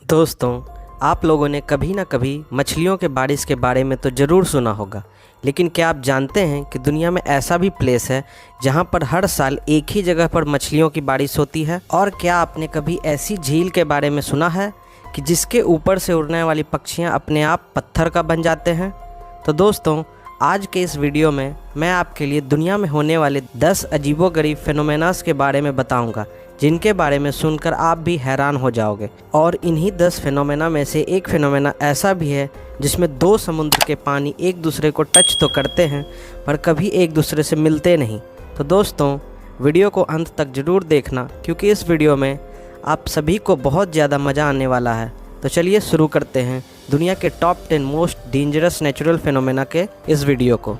दोस्तों, आप लोगों ने कभी ना कभी मछलियों के बारिश के बारे में तो ज़रूर सुना होगा, लेकिन क्या आप जानते हैं कि दुनिया में ऐसा भी प्लेस है जहां पर हर साल एक ही जगह पर मछलियों की बारिश होती है। और क्या आपने कभी ऐसी झील के बारे में सुना है कि जिसके ऊपर से उड़ने वाली पक्षियां अपने आप पत्थर का बन जाते हैं? तो दोस्तों, आज के इस वीडियो में मैं आपके लिए दुनिया में होने वाले 10 अजीबोगरीब फेनोमेनास के बारे में बताऊंगा, जिनके बारे में सुनकर आप भी हैरान हो जाओगे। और इन्हीं 10 फेनोमेना में से एक फेनोमेना ऐसा भी है जिसमें दो समुद्र के पानी एक दूसरे को टच तो करते हैं पर कभी एक दूसरे से मिलते नहीं। तो दोस्तों, वीडियो को अंत तक ज़रूर देखना, क्योंकि इस वीडियो में आप सभी को बहुत ज़्यादा मज़ा आने वाला है। तो चलिए शुरू करते हैं दुनिया के top 10 most dangerous natural phenomena के इस वीडियो को।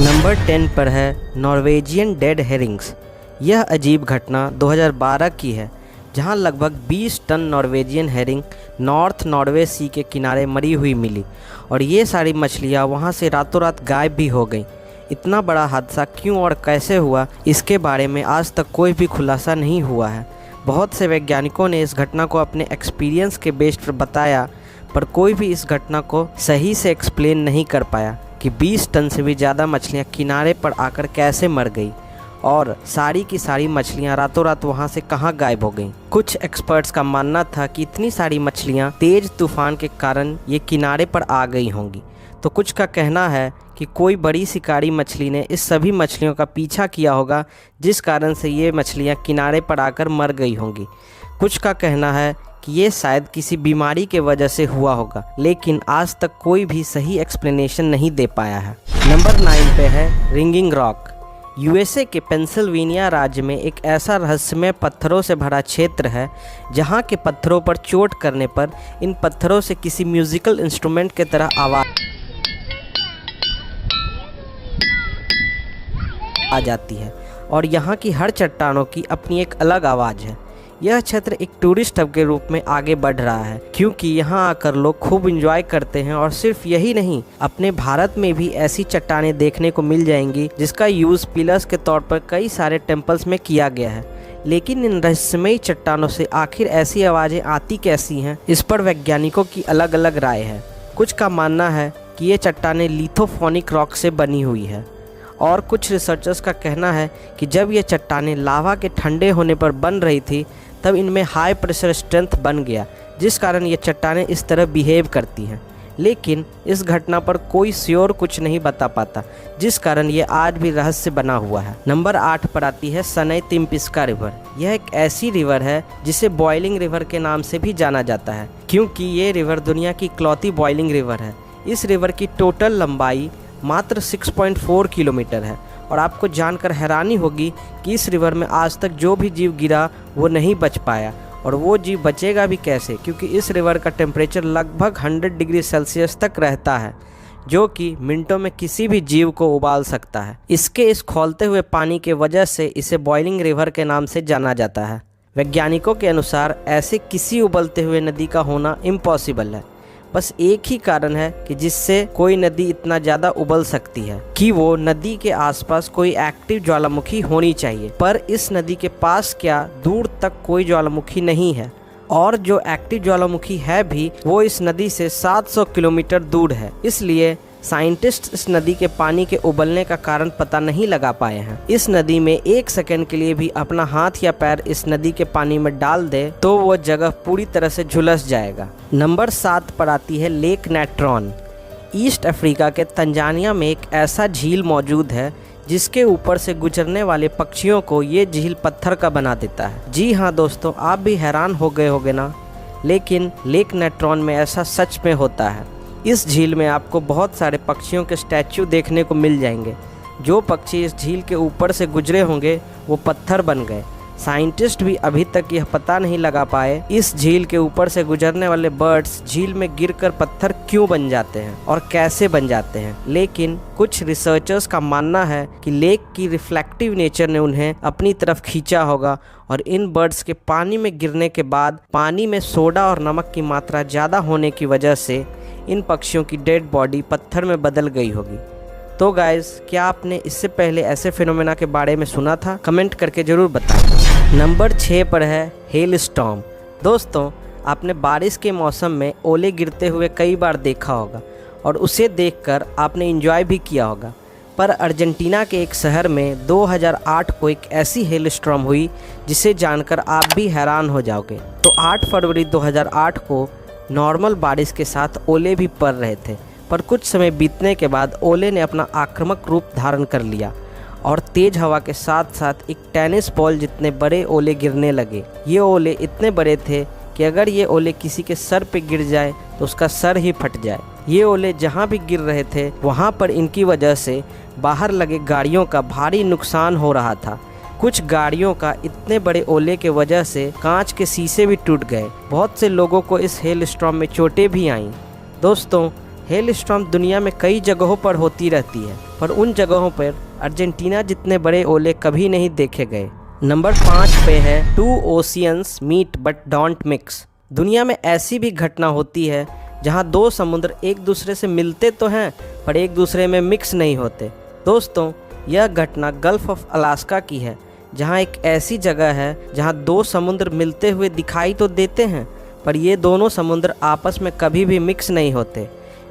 नंबर 10 पर है नॉर्वेजियन डेड हेरिंग्स। यह अजीब घटना 2012 की है, जहां लगभग 20 ton Norwegian herring north Norway sea के किनारे मरी हुई मिली और ये सारी मछलियां वहां से रातों रात गायब भी हो गईं। इतना बड़ा हादसा क्यों और कैसे हुआ, इसके बारे में आज तक कोई भी खुलासा नहीं हुआ है। बहुत से वैज्ञानिकों ने इस घटना को अपने एक्सपीरियंस के बेस पर बताया, पर कोई भी इस घटना को सही से एक्सप्लेन नहीं कर पाया कि 20 टन से भी ज़्यादा मछलियाँ किनारे पर आकर कैसे मर गई और सारी की सारी मछलियाँ रातों रात वहाँ से कहाँ गायब हो गईं। कुछ एक्सपर्ट्स का मानना था कि इतनी सारी मछलियाँ तेज तूफान के कारण ये किनारे पर आ गई होंगी, तो कुछ का कहना है कि कोई बड़ी शिकारी मछली ने इस सभी मछलियों का पीछा किया होगा, जिस कारण से ये मछलियाँ किनारे पर आकर मर गई होंगी। कुछ का कहना है कि ये शायद किसी बीमारी के वजह से हुआ होगा, लेकिन आज तक कोई भी सही एक्सप्लेनेशन नहीं दे पाया है। नंबर 9 पे है रिंगिंग रॉक। यूएसए के पेंसिल्वेनिया राज्य में एक ऐसा रहस्यमय पत्थरों से भरा क्षेत्र है जहाँ के पत्थरों पर चोट करने पर इन पत्थरों से किसी म्यूजिकल इंस्ट्रूमेंट की तरह आवाज़ आ जाती है और यहाँ की हर चट्टानों की अपनी एक अलग आवाज़ है। यह क्षेत्र एक टूरिस्ट हब के रूप में आगे बढ़ रहा है, क्योंकि यहाँ आकर लोग खूब एंजॉय करते हैं। और सिर्फ यही नहीं, अपने भारत में भी ऐसी चट्टानें देखने को मिल जाएंगी जिसका यूज़ पिलर्स के तौर पर कई सारे टेम्पल्स में किया गया है। लेकिन इन रहस्यमयी चट्टानों से आखिर ऐसी आवाज़ें आती कैसी हैं, इस पर वैज्ञानिकों की अलग अलग राय है। कुछ का मानना है कि ये चट्टानें लिथोफोनिक रॉक से बनी हुई है, और कुछ रिसर्चर्स का कहना है कि जब ये चट्टानें लावा के ठंडे होने पर बन रही थी तब इनमें हाई प्रेशर स्ट्रेंथ बन गया, जिस कारण ये चट्टानें इस तरह बिहेव करती हैं। लेकिन इस घटना पर कोई श्योर कुछ नहीं बता पाता, जिस कारण ये आज भी रहस्य बना हुआ है। नंबर 8 पर आती है सनई तिम्पिस्का रिवर। यह एक ऐसी रिवर है जिसे बॉइलिंग रिवर के नाम से भी जाना जाता है, क्योंकि ये रिवर दुनिया की इकलौती बॉइलिंग रिवर है। इस रिवर की टोटल लंबाई मात्र 6.4 किलोमीटर है और आपको जानकर हैरानी होगी कि इस रिवर में आज तक जो भी जीव गिरा वो नहीं बच पाया, और वो जीव बचेगा भी कैसे, क्योंकि इस रिवर का टेम्परेचर लगभग 100 डिग्री सेल्सियस तक रहता है, जो कि मिनटों में किसी भी जीव को उबाल सकता है। इसके इस खौलते हुए पानी के वजह से इसे बॉइलिंग रिवर के नाम से जाना जाता है। वैज्ञानिकों के अनुसार ऐसे किसी उबलते हुए नदी का होना इम्पॉसिबल है। बस एक ही कारण है कि जिससे कोई नदी इतना ज़्यादा उबल सकती है कि वो नदी के आसपास कोई एक्टिव ज्वालामुखी होनी चाहिए, पर इस नदी के पास क्या दूर तक कोई ज्वालामुखी नहीं है, और जो एक्टिव ज्वालामुखी है भी वो इस नदी से 700 किलोमीटर दूर है। इसलिए साइंटिस्ट इस नदी के पानी के उबलने का कारण पता नहीं लगा पाए हैं। इस नदी में 1 सेकंड के लिए भी अपना हाथ या पैर इस नदी के पानी में डाल दे तो वो जगह पूरी तरह से झुलस जाएगा। नंबर 7 पर आती है लेक नेट्रॉन। ईस्ट अफ्रीका के तंजानिया में एक ऐसा झील मौजूद है जिसके ऊपर से गुजरने वाले पक्षियों को ये झील पत्थर का बना देता है। जी हाँ दोस्तों, आप भी हैरान हो गए होंगे ना, लेकिन लेक नेट्रॉन में ऐसा सच में होता है। इस झील में आपको बहुत सारे पक्षियों के स्टैच्यू देखने को मिल जाएंगे। जो पक्षी इस झील के ऊपर से गुजरे होंगे वो पत्थर बन गए। साइंटिस्ट भी अभी तक यह पता नहीं लगा पाए इस झील के ऊपर से गुजरने वाले बर्ड्स झील में गिरकर पत्थर क्यों बन जाते हैं और कैसे बन जाते हैं। लेकिन कुछ रिसर्चर्स का मानना है कि लेक की रिफ्लेक्टिव नेचर ने उन्हें अपनी तरफ खींचा होगा, और इन बर्ड्स के पानी में गिरने के बाद पानी में सोडा और नमक की मात्रा ज़्यादा होने की वजह से इन पक्षियों की डेड बॉडी पत्थर में बदल गई होगी। तो गाइस, क्या आपने इससे पहले ऐसे फिनोमेना के बारे में सुना था? कमेंट करके ज़रूर बताएं। नंबर 6 पर है हेल स्टॉर्म। दोस्तों, आपने बारिश के मौसम में ओले गिरते हुए कई बार देखा होगा और उसे देखकर आपने एंजॉय भी किया होगा। पर अर्जेंटीना के एक शहर में 2008 को एक ऐसी हेल स्टॉर्म हुई जिसे जानकर आप भी हैरान हो जाओगे। तो 8 फरवरी 2008 को नॉर्मल बारिश के साथ ओले भी पड़ रहे थे, पर कुछ समय बीतने के बाद ओले ने अपना आक्रामक रूप धारण कर लिया और तेज़ हवा के साथ साथ एक टेनिस बॉल जितने बड़े ओले गिरने लगे। ये ओले इतने बड़े थे कि अगर ये ओले किसी के सर पे गिर जाए तो उसका सर ही फट जाए। ये ओले जहाँ भी गिर रहे थे वहाँ पर इनकी वजह से बाहर लगे गाड़ियों का भारी नुकसान हो रहा था। कुछ गाड़ियों का इतने बड़े ओले के वजह से कांच के शीशे भी टूट गए। बहुत से लोगों को इस हेल स्टॉर्म में चोटें भी आईं। दोस्तों, हेल स्टॉर्म दुनिया में कई जगहों पर होती रहती है, पर उन जगहों पर अर्जेंटीना जितने बड़े ओले कभी नहीं देखे गए। नंबर 5 पे है 2 oceans meet but don't mix. दुनिया में ऐसी भी घटना होती है जहां 2 समुद्र एक दूसरे से मिलते तो हैं पर एक दूसरे में मिक्स नहीं होते। दोस्तों, यह घटना गल्फ ऑफ अलास्का की है, जहां एक ऐसी जगह है जहां 2 समुद्र मिलते हुए दिखाई तो देते हैं पर ये दोनों समुद्र आपस में कभी भी मिक्स नहीं होते।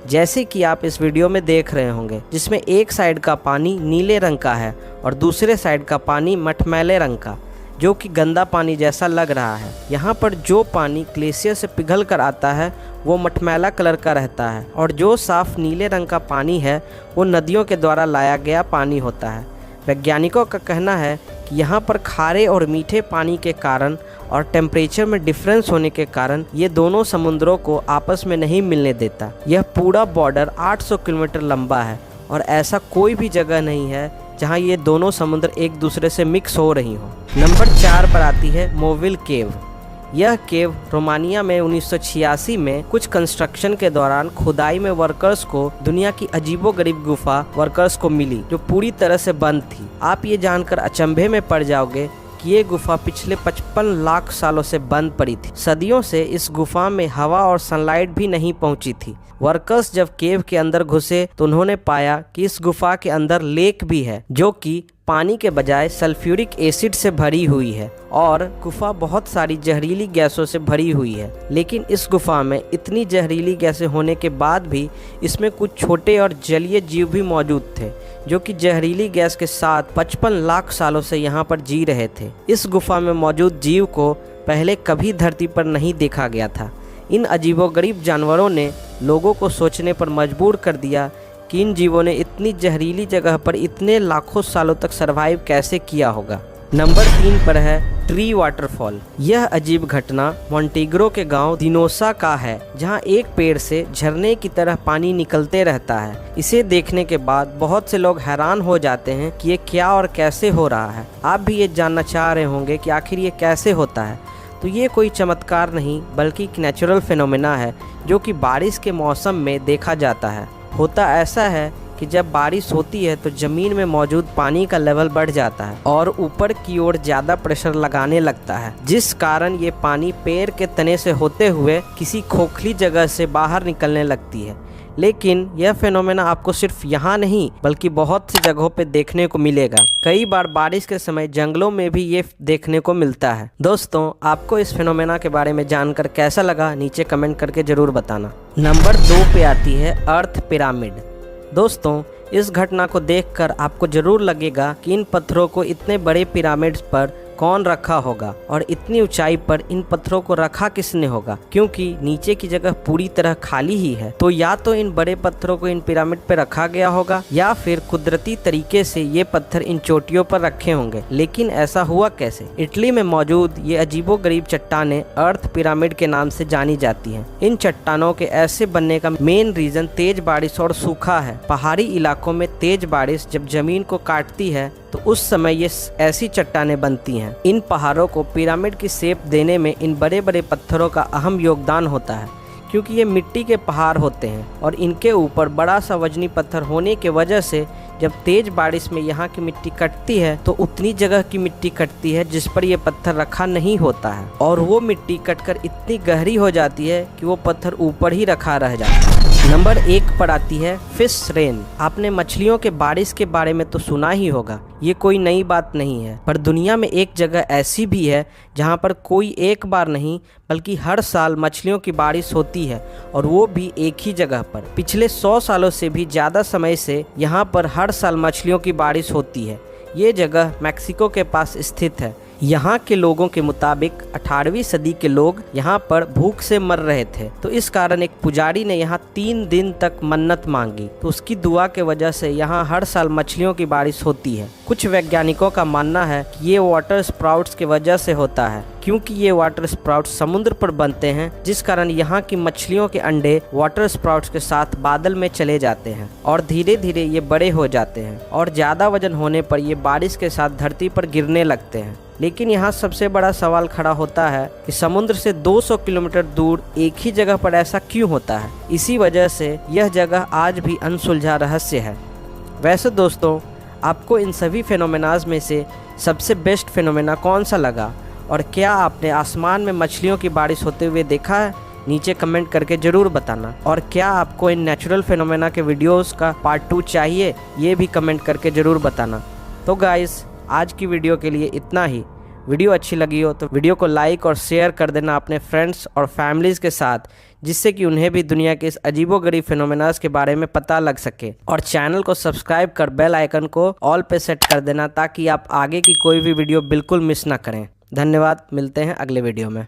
जैसे कि आप इस वीडियो में देख रहे होंगे, जिसमें एक साइड का पानी नीले रंग का है और दूसरे साइड का पानी मटमैले रंग का, जो कि गंदा पानी जैसा लग रहा है। यहाँ पर जो पानी ग्लेशियर से पिघल कर आता है वो मटमैला कलर का रहता है और जो साफ नीले रंग का पानी है वो नदियों के द्वारा लाया गया पानी होता है। वैज्ञानिकों का कहना है कि यहाँ पर खारे और मीठे पानी के कारण और टेम्परेचर में डिफरेंस होने के कारण ये दोनों समुद्रों को आपस में नहीं मिलने देता। यह पूरा बॉर्डर 800 किलोमीटर लंबा है और ऐसा कोई भी जगह नहीं है जहाँ ये दोनों समुद्र एक दूसरे से मिक्स हो रही हो। नंबर 4 पर आती है मोविल केव। यह केव रोमानिया में 1986 में कुछ कंस्ट्रक्शन के दौरान खुदाई में वर्कर्स को दुनिया की अजीबोगरीब गुफा वर्कर्स को मिली, जो पूरी तरह से बंद थी। आप ये जानकर अचंभे में पड़ जाओगे कि ये गुफा पिछले 55 लाख सालों से बंद पड़ी थी। सदियों से इस गुफा में हवा और सनलाइट भी नहीं पहुंची थी। वर्कर्स जब केव के अंदर घुसे तो उन्होंने पाया कि इस गुफा के अंदर लेक भी है, जो कि पानी के बजाय सल्फ्यूरिक एसिड से भरी हुई है और गुफा बहुत सारी जहरीली गैसों से भरी हुई है। लेकिन इस गुफा में इतनी जहरीली गैसें होने के बाद भी इसमें कुछ छोटे और जलीय जीव भी मौजूद थे, जो कि जहरीली गैस के साथ 55 लाख सालों से यहाँ पर जी रहे थे। इस गुफा में मौजूद जीव को पहले कभी धरती पर नहीं देखा गया था। इन अजीबोगरीब जानवरों ने लोगों को सोचने पर मजबूर कर दिया कि इन जीवों ने इतनी जहरीली जगह पर इतने लाखों सालों तक सरवाइव कैसे किया होगा। नंबर 3 पर है ट्री वाटरफॉल। यह अजीब घटना मोंटेग्रो के गांव दिनोसा का है, जहां एक पेड़ से झरने की तरह पानी निकलते रहता है। इसे देखने के बाद बहुत से लोग हैरान हो जाते हैं कि ये क्या और कैसे हो रहा है। आप भी ये जानना चाह रहे होंगे कि आखिर ये कैसे होता है। तो ये कोई चमत्कार नहीं बल्कि एक नेचुरल फिनोमेना है, जो कि बारिश के मौसम में देखा जाता है। होता ऐसा है कि जब बारिश होती है तो ज़मीन में मौजूद पानी का लेवल बढ़ जाता है और ऊपर की ओर ज़्यादा प्रेशर लगाने लगता है, जिस कारण ये पानी पेड़ के तने से होते हुए किसी खोखली जगह से बाहर निकलने लगती है। लेकिन यह फिनोमेना आपको सिर्फ यहाँ नहीं बल्कि बहुत सी जगहों पे देखने को मिलेगा। कई बार बारिश के समय जंगलों में भी ये देखने को मिलता है। दोस्तों, आपको इस फिनोमेना के बारे में जानकर कैसा लगा, नीचे कमेंट करके ज़रूर बताना। नंबर 2 पे आती है अर्थ पिरामिड। दोस्तों, इस घटना को देखकर आपको ज़रूर लगेगा कि इन पत्थरों को इतने बड़े पिरामिड्स पर कौन रखा होगा और इतनी ऊंचाई पर इन पत्थरों को रखा किसने होगा, क्योंकि नीचे की जगह पूरी तरह खाली ही है। तो या तो इन बड़े पत्थरों को इन पिरामिड पर रखा गया होगा या फिर कुदरती तरीके से ये पत्थर इन चोटियों पर रखे होंगे। लेकिन ऐसा हुआ कैसे? इटली में मौजूद ये अजीबोगरीब चट्टानें अर्थ पिरामिड के नाम से जानी जाती हैं। इन चट्टानों के ऐसे बनने का मेन रीजन तेज बारिश और सूखा है। पहाड़ी इलाकों में तेज बारिश जब जमीन को काटती है तो उस समय ये ऐसी चट्टानें बनती हैं। इन पहाड़ों को पिरामिड की शेप देने में इन बड़े बड़े पत्थरों का अहम योगदान होता है, क्योंकि ये मिट्टी के पहाड़ होते हैं और इनके ऊपर बड़ा सा वजनी पत्थर होने की वजह से जब तेज बारिश में यहाँ की मिट्टी कटती है तो उतनी जगह की मिट्टी कटती है जिस पर ये पत्थर रखा नहीं होता है, और वो मिट्टी कटकर इतनी गहरी हो जाती है कि वो पत्थर ऊपर ही रखा रह जाता है। नंबर 1 पर आती है फिश रेन। आपने मछलियों के बारिश के बारे में तो सुना ही होगा, ये कोई नई बात नहीं है। पर दुनिया में एक जगह ऐसी भी है जहाँ पर कोई एक बार नहीं बल्कि हर साल मछलियों की बारिश होती है, और वो भी एक ही जगह पर। पिछले 100 सालों से भी ज़्यादा समय से यहाँ पर हर साल मछलियों की बारिश होती है। ये जगह मैक्सिको के पास स्थित है। यहाँ के लोगों के मुताबिक 18वीं सदी के लोग यहाँ पर भूख से मर रहे थे, तो इस कारण एक पुजारी ने यहाँ 3 दिन तक मन्नत मांगी, तो उसकी दुआ के वजह से यहाँ हर साल मछलियों की बारिश होती है। कुछ वैज्ञानिकों का मानना है कि ये वाटर स्प्राउट्स की वजह से होता है, क्योंकि ये वाटर स्प्राउट्स समुद्र पर बनते हैं, जिस कारण यहाँ की मछलियों के अंडे वाटर स्प्राउट्स के साथ बादल में चले जाते हैं और धीरे धीरे ये बड़े हो जाते हैं, और ज़्यादा वजन होने पर ये बारिश के साथ धरती पर गिरने लगते हैं। लेकिन यहाँ सबसे बड़ा सवाल खड़ा होता है कि समुद्र से 200 किलोमीटर दूर एक ही जगह पर ऐसा क्यों होता है। इसी वजह से यह जगह आज भी अनसुलझा रहस्य है। वैसे दोस्तों, आपको इन सभी फेनोमेनाज में से सबसे बेस्ट फेनोमेना कौन सा लगा, और क्या आपने आसमान में मछलियों की बारिश होते हुए देखा है? नीचे कमेंट करके ज़रूर बताना। और क्या आपको इन नेचुरल फेनोमेना के वीडियोस का पार्ट 2 चाहिए, ये भी कमेंट करके ज़रूर बताना। तो गाइस, आज की वीडियो के लिए इतना ही। वीडियो अच्छी लगी हो तो वीडियो को लाइक और शेयर कर देना अपने फ्रेंड्स और फैमिलीज़ के साथ, जिससे कि उन्हें भी दुनिया के इस अजीबोगरीब फिनोमेनास के बारे में पता लग सके। और चैनल को सब्सक्राइब कर बेल आइकन को ऑल पे सेट कर देना, ताकि आप आगे की कोई भी वीडियो बिल्कुल मिस ना करें। धन्यवाद, मिलते हैं अगले वीडियो में।